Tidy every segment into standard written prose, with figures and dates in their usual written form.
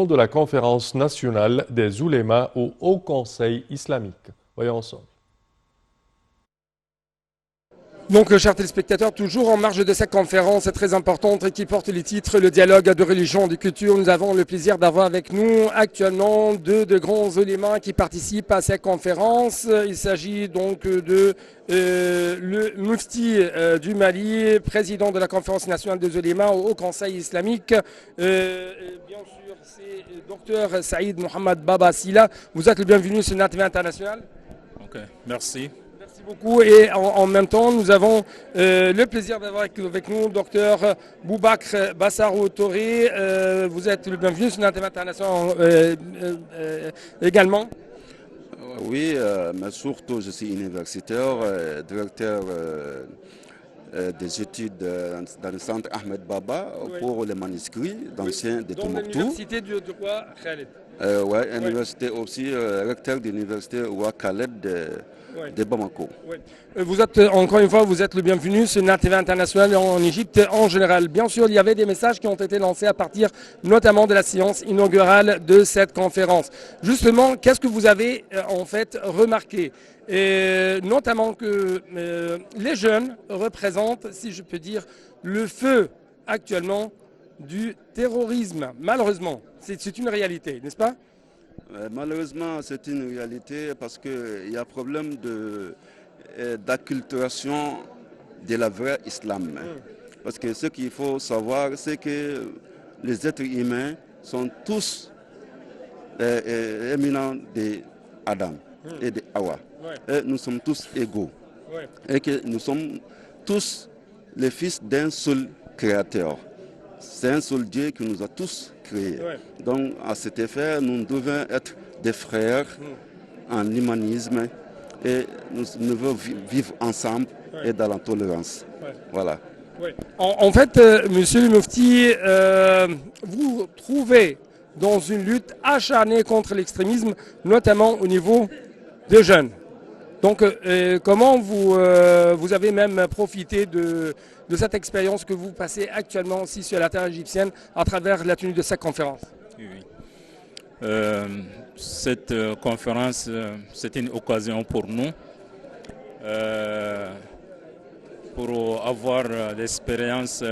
de la conférence nationale des oulémas au Haut Conseil islamique. Voyons ensemble. Donc, chers téléspectateurs, toujours en marge de cette conférence très importante qui porte les titres Le dialogue de religion et de culture, nous avons le plaisir d'avoir avec nous actuellement deux de grands oulémas qui participent à cette conférence. Il s'agit donc de le mufti du Mali, président de la conférence nationale des oulémas au Haut Conseil islamique. Bien sûr, c'est Dr Saïd Mohamed Baba Silla. Vous êtes le bienvenu sur NATV International. Ok, merci. Merci beaucoup. Et en même temps, nous avons le plaisir d'avoir avec nous Dr Boubakr Bassarou Touré. Vous êtes le bienvenu sur NATV International également. Oui, mais surtout je suis universitaire, directeur des études dans le centre Ahmed Baba pour les manuscrits d'anciens de Tombouctou. L'université de quoi, Khaled? Oui, université aussi, recteur de l'université Ouad Khaled de Bamako. Vous êtes, encore une fois, vous êtes le bienvenu sur NATV International en Égypte en général. Bien sûr, il y avait des messages qui ont été lancés à partir notamment de la séance inaugurale de cette conférence. Justement, qu'est-ce que vous avez en fait remarqué? Notamment que les jeunes représentent, si je peux dire, le feu actuellement du terrorisme. Malheureusement, c'est une réalité, n'est-ce pas? Malheureusement, c'est une réalité parce qu'il y a un problème d'acculturation de la vraie islam. Parce que ce qu'il faut savoir, c'est que les êtres humains sont tous éminents d'Adam et d'Awa. Et nous sommes tous égaux. Et que nous sommes tous les fils d'un seul créateur. C'est un seul Dieu qui nous a tous créés. Donc, à cet effet, nous devons être des frères en humanisme et nous devons vivre ensemble et dans la tolérance. Voilà. En fait, monsieur le Mufti, vous trouvez dans une lutte acharnée contre l'extrémisme, notamment au niveau des jeunes. Donc, comment vous avez même profité de cette expérience que vous passez actuellement aussi sur la terre égyptienne à travers la tenue de cette conférence? Oui. Cette conférence, c'est une occasion pour nous pour avoir l'expérience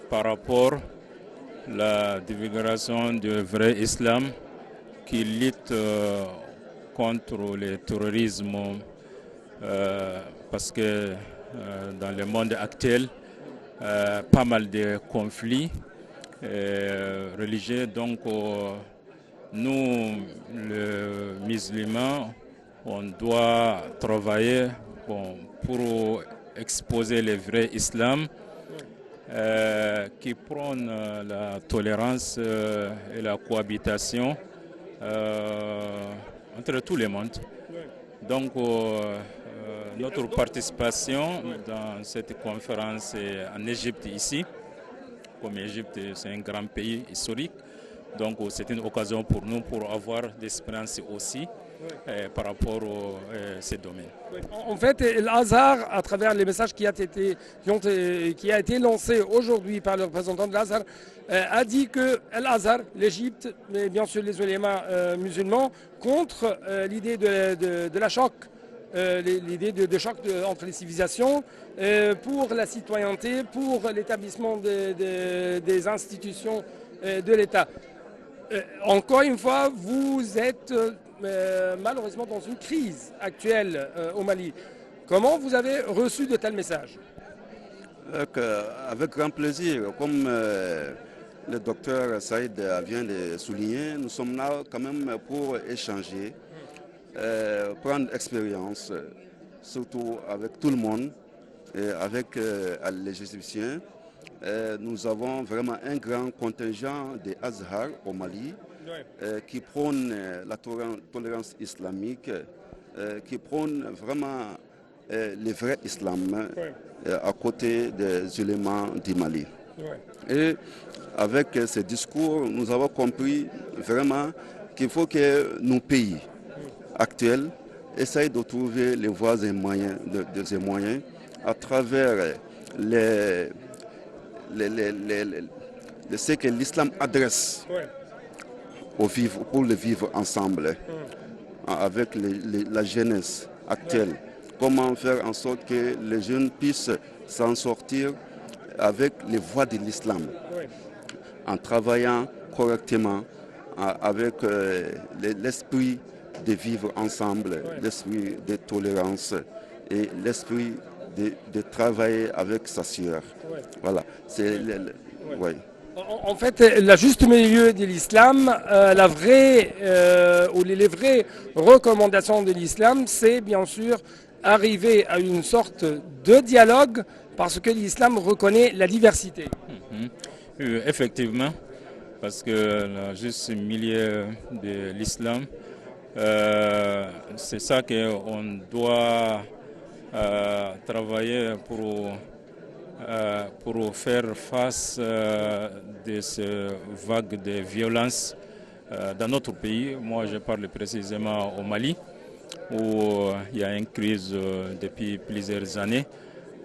par rapport à la divulgation du vrai islam qui lutte contre le terrorisme parce que dans le monde actuel, pas mal de conflits religieux. Donc, nous, les musulmans, on doit travailler pour exposer le vrai islam qui prône la tolérance et la cohabitation entre tous les mondes. Donc, notre participation dans cette conférence en Égypte ici, comme l'Égypte c'est un grand pays historique, donc c'est une occasion pour nous pour avoir l'expérience aussi par rapport à ces domaines. En fait, l'Azhar, à travers les messages qui a été lancé aujourd'hui par le représentant de l'Azhar, a dit que l'Azhar, l'Égypte, mais bien sûr les oulémas musulmans, contre l'idée de la choc, l'idée de choc entre les civilisations, pour la citoyenneté, pour l'établissement des institutions de l'État. Encore une fois, vous êtes malheureusement dans une crise actuelle au Mali. Comment vous avez reçu de tels messages? Avec grand plaisir. Comme le docteur Saïd vient de souligner, nous sommes là quand même pour échanger, prendre expérience, surtout avec tout le monde, et avec les Égyptiens. Nous avons vraiment un grand contingent des Azhar au Mali qui prône la tolérance islamique, qui prône vraiment le vrai islam à côté des éléments du Mali. Et avec ces discours, nous avons compris vraiment qu'il faut que nos pays actuels essayent de trouver les voies et moyens, des moyens à travers ce que l'islam adresse pour le vivre ensemble avec la jeunesse actuelle. Comment faire en sorte que les jeunes puissent s'en sortir avec les voies de l'islam, en travaillant correctement, avec l'esprit de vivre ensemble, l'esprit de tolérance et l'esprit de travailler avec sa sœur. Voilà, c'est En fait, le juste milieu de l'islam, les vraies recommandations de l'islam, c'est bien sûr arriver à une sorte de dialogue parce que l'islam reconnaît la diversité. Effectivement, parce que le juste milieu de l'islam, c'est ça qu'on doit travailler pour faire face de ces vagues de violence dans notre pays. Moi, je parle précisément au Mali, où il y a une crise depuis plusieurs années.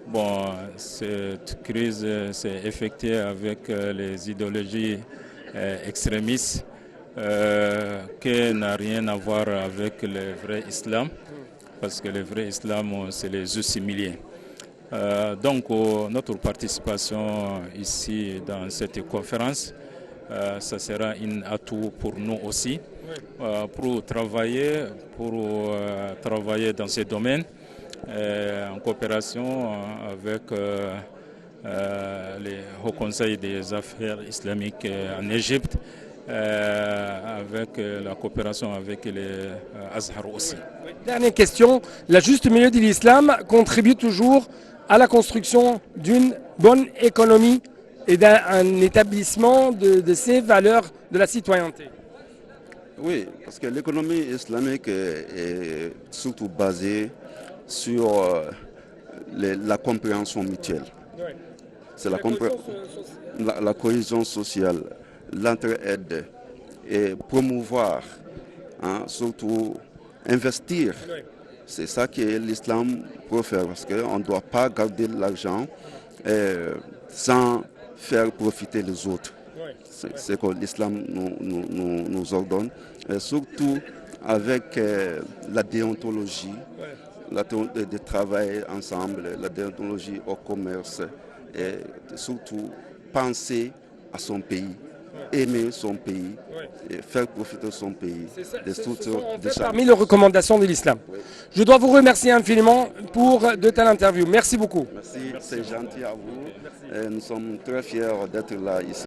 Bon, cette crise s'est effectuée avec les idéologies extrémistes qui n'a rien à voir avec le vrai islam, parce que le vrai islam, c'est les assimilés. Donc, notre participation ici dans cette conférence, ça sera un atout pour nous aussi, pour travailler dans ce domaine, en coopération avec le Haut Conseil des affaires islamiques en Égypte, avec la coopération avec les Azhar aussi. Dernière question, la juste milieu de l'islam contribue toujours à la construction d'une bonne économie et d'un établissement de ces valeurs de la citoyenneté. Oui, parce que l'économie islamique est surtout basée sur la compréhension mutuelle. C'est la cohésion sociale, l'entraide et promouvoir, surtout investir. C'est ça que l'islam peut faire, parce qu'on ne doit pas garder l'argent sans faire profiter les autres. C'est ce que l'islam nous ordonne, et surtout avec la déontologie, de travailler ensemble, la déontologie au commerce, et surtout penser à son pays, aimer son pays, et faire profiter son pays des structures de chaque. Parmi les recommandations de l'islam. Je dois vous remercier infiniment pour de telles interviews. Merci beaucoup. Merci, c'est gentil à vous. Et nous sommes très fiers d'être là ici.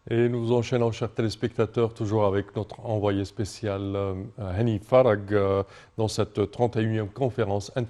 Et nous enchaînons, chers téléspectateurs, toujours avec notre envoyé spécial Hani Farag dans cette 31e conférence